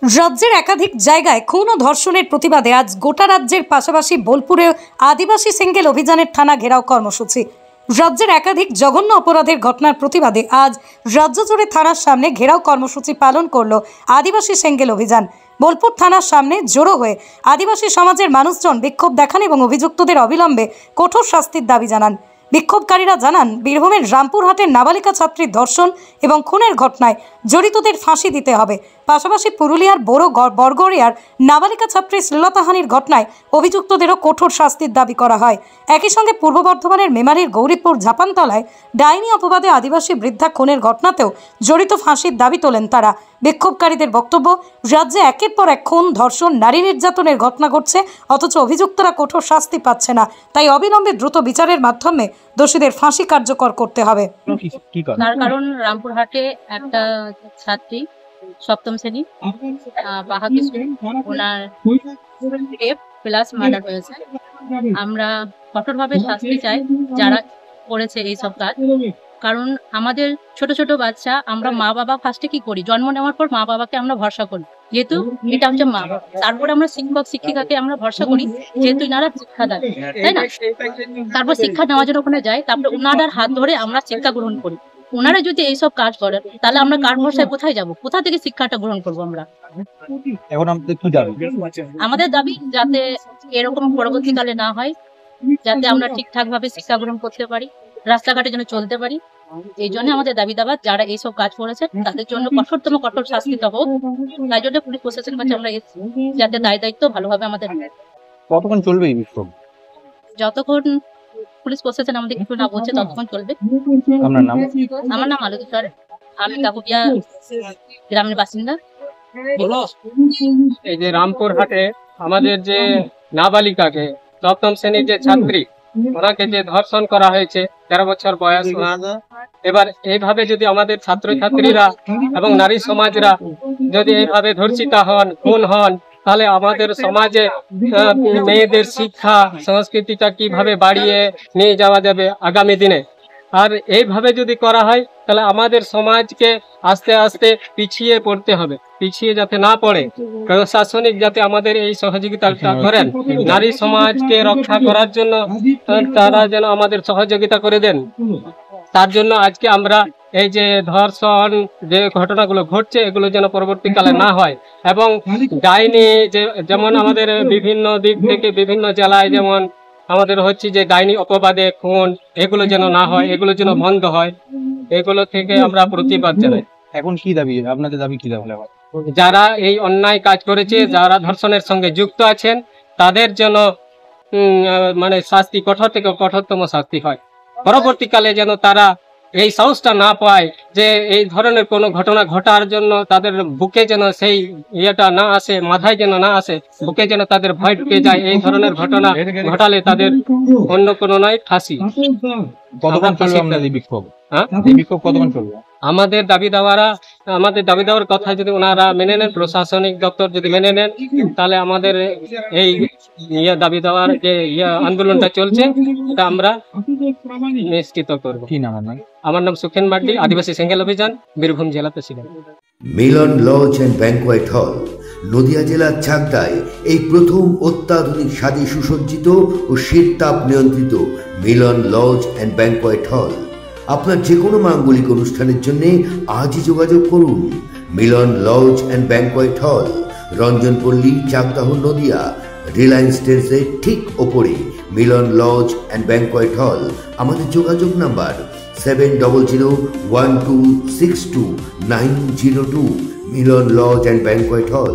রাজ্যের একাধিক জায়গায় খুন ও ধর্ষণের প্রতিবাদে আজ গোটা রাজ্যের পাশাপাশি বোলপুরে আদিবাসী সিঙ্গেল অভিযানের থানা ঘেরাও কর্মসূচি। রাজ্যের একাধিক জঘন্য অপরাধের ঘটনার প্রতিবাদে আজ রাজ্য জুড়ে থানার সামনে ঘেরাও কর্মসূচি পালন করল আদিবাসী সিঙ্গেল অভিযান। বোলপুর থানার সামনে জড়ো হয়ে আদিবাসী সমাজের মানুষজন বিক্ষোভ দেখান এবং অভিযুক্তদের অবিলম্বে কঠোর শাস্তির দাবি জানান। বিক্ষোভকারীরা জানান, বীরভূমের রামপুরহাটের নাবালিকা ছাত্রীর ধর্ষণ এবং খুনের ঘটনায় জড়িতদের ফাঁসি দিতে হবে। পাশাপাশি পুরুলিয়ার বড়গড়িয়ার নাবালিকা ছাত্রীর শ্লীলতাহানির ঘটনায় অভিযুক্তদেরও কঠোর শাস্তির দাবি করা হয়। একই সঙ্গে পূর্ব বর্ধমানের মেমারির গৌরীপুর ঝাপানতলায় ডাইনি অপবাদে আদিবাসী বৃদ্ধা খুনের ঘটনাতেও জড়িত ফাঁসির দাবি তোলেন তারা। বিক্ষোভকারীদের বক্তব্য, রাজ্যে একের পর এক খুন, ধর্ষণ, নারী নির্যাতনের ঘটনা ঘটছে, অথচ অভিযুক্তরা কঠোর শাস্তি পাচ্ছে না। তাই অবিলম্বে দ্রুত বিচারের মাধ্যমে দোষীদের ফাঁসি কার্যকর করতে হবে। তার কারণ রামপুরহাটে একটা ছাত্রী সপ্তম শ্রেণী ওনার রেপ প্লাস মার্ডার হয়েছে। আমরা কঠোরভাবে শাস্তি চাই যারা করেছে এইসব কাজ। কারণ আমাদের ছোট ছোট বাচ্চা, আমরা মা বাবা ফার্স্টে কি করি, জন্ম নেওয়ার পর মা বাবাকে আমরা ভরসা করি, যেহেতু এটা হচ্ছে মা বাবা। তারপর আমরা শিক্ষক শিক্ষিকাকে আমরা ভরসা করি, যেহেতু ইনারা শিক্ষা দেয়, তাই না? তারপর শিক্ষা নেওয়ার জন্য ওখানে যাই, তারপরে ওনারার হাত ধরে আমরা শিক্ষা গ্রহণ করি। ওনারা যদি এইসব কাজ করেন, তাহলে আমরা কার ভরসায় কোথায় যাব? কোথা থেকে শিক্ষাটা গ্রহণ করবো আমরা? আমাদের দাবি যাতে এরকম পরবর্তীকালে না হয়, যাতে আমরা ঠিকঠাক ভাবে শিক্ষা গ্রহণ করতে পারি, রাস্তাঘাটে যেন চলতে পারি। এই জন্য আমাদের দাবি দাবা, যারা এইসব কাজ করেছে তাদের জন্য কঠোর শাস্তি হোক। তাই জন্য পুলিশ প্রশাসনের কাছে আমরা এসেছি, যাতে দায় দায়িত্ব ভালোভাবে আমাদের। কতক্ষণ চলবে এই বিক্ষোভ? যতক্ষণ পুলিশ প্রশাসন আমাদের কিছু না বলছে ততক্ষণ চলবে। আপনার নাম? আমার নাম আলোকি সর, আমি কাকুবিয়া গ্রামের বাসিন্দা। এই যে রামপুরহাটে আমাদের যে নাবালিকাকে, সপ্তম শ্রেণীর যে ছাত্রী, ওনাকে যে ধর্ষণ করা হয়েছে, 13 বছর বয়স। এবার এইভাবে যদি আমাদের ছাত্রছাত্রীরা এবং নারী সমাজরা যদি এইভাবে ধর্ষিত হন, খুন হন, তাহলে আমাদের সমাজে মেয়েদের শিক্ষা সংস্কৃতিটা কিভাবে বাড়িয়ে নিয়ে যাওয়া যাবে আগামী দিনে। আর এইভাবে যদি করা হয়, তাহলে আমাদের সমাজকে আস্তে আস্তে পিছিয়ে পড়তে হবে। পিছিয়ে যাতে না পড়ে, প্রশাসনিক যাতে আমাদের এই সহযোগিতা করেন, নারী সমাজকে রক্ষা করার জন্য তারা যেন আমাদের সহযোগিতা করে দেন। তার জন্য আজকে আমরা এই যে ধর্ষণ যে ঘটনাগুলো ঘটছে, এগুলো যেন পরবর্তীকালে না হয়। এবং ডাইনি যেমন আমাদের বিভিন্ন দিক থেকে বিভিন্ন জেলায় যেমন আমাদের হচ্ছে যে ডাইনি অপবাদে খুন, এগুলো যেন না হয়, এগুলো যেন বন্ধ হয়। এগুলো থেকে আমরা প্রতিবাদ জানাই। এখন কি দাবি? আপনাদের দাবি কি দাবি? যারা এই অন্যায় কাজ করেছে, যারা ধর্ষণের সঙ্গে যুক্ত আছেন, তাদের যেন মানে শাস্তি কঠোর থেকে কঠোরতম শাস্তি হয়। পরবর্তীকালে যেন তারা এই সাহসটা না পায় যে এই ধরনের কোনো ঘটনা ঘটার জন্য তাদের বুকে যেন সেই ইয়েটা না আসে, মাথায় যেন না আসে, বুকে যেন তাদের ভয় ঢুকে যায়। এই ধরনের ঘটনা ঘটালে তাদের অন্য কোনো নয়, ফাঁসি। আমাদের দাবি দেওয়ার কথা যদি ওনারা মেনে নেন, প্রশাসনিক দপ্তর যদি মেনে নেন, তাহলে আমাদের এই দাবি দেওয়ার যে আন্দোলনটা চলছে, এটা আমরা নিশ্চিত করব। কি নাম? আমার নাম সুখেন মার্ডি, আদিবাসী সিঙ্গেল অভিযান, বীরভূম জেলাতে ছিলেন। মিলন লজ এন্ড ব্যাংকোয়েট হল, নদিয়া জেলার চাকদায় এই প্রথম অত্যাধুনিক স্বাদে সুসজ্জিত ও শীততাপ নিয়ন্ত্রিত মিলন লজ এন্ড ব্যাংকোয়েট হল। আপনার যে কোনো মাঙ্গলিক অনুষ্ঠানের জন্য আজই যোগাযোগ করুন। মিলন লজ এন্ড ব্যাংকোয়েট হল, রঞ্জনপল্লী, চাকদাহ, নদিয়া। রিলায়েন্স ট্রেন্ডসের ঠিক ওপরে মিলন লজ এন্ড ব্যাংকোয়েট হল। আমাদের যোগাযোগ number 7001262902। Milan lodge and banquet হল।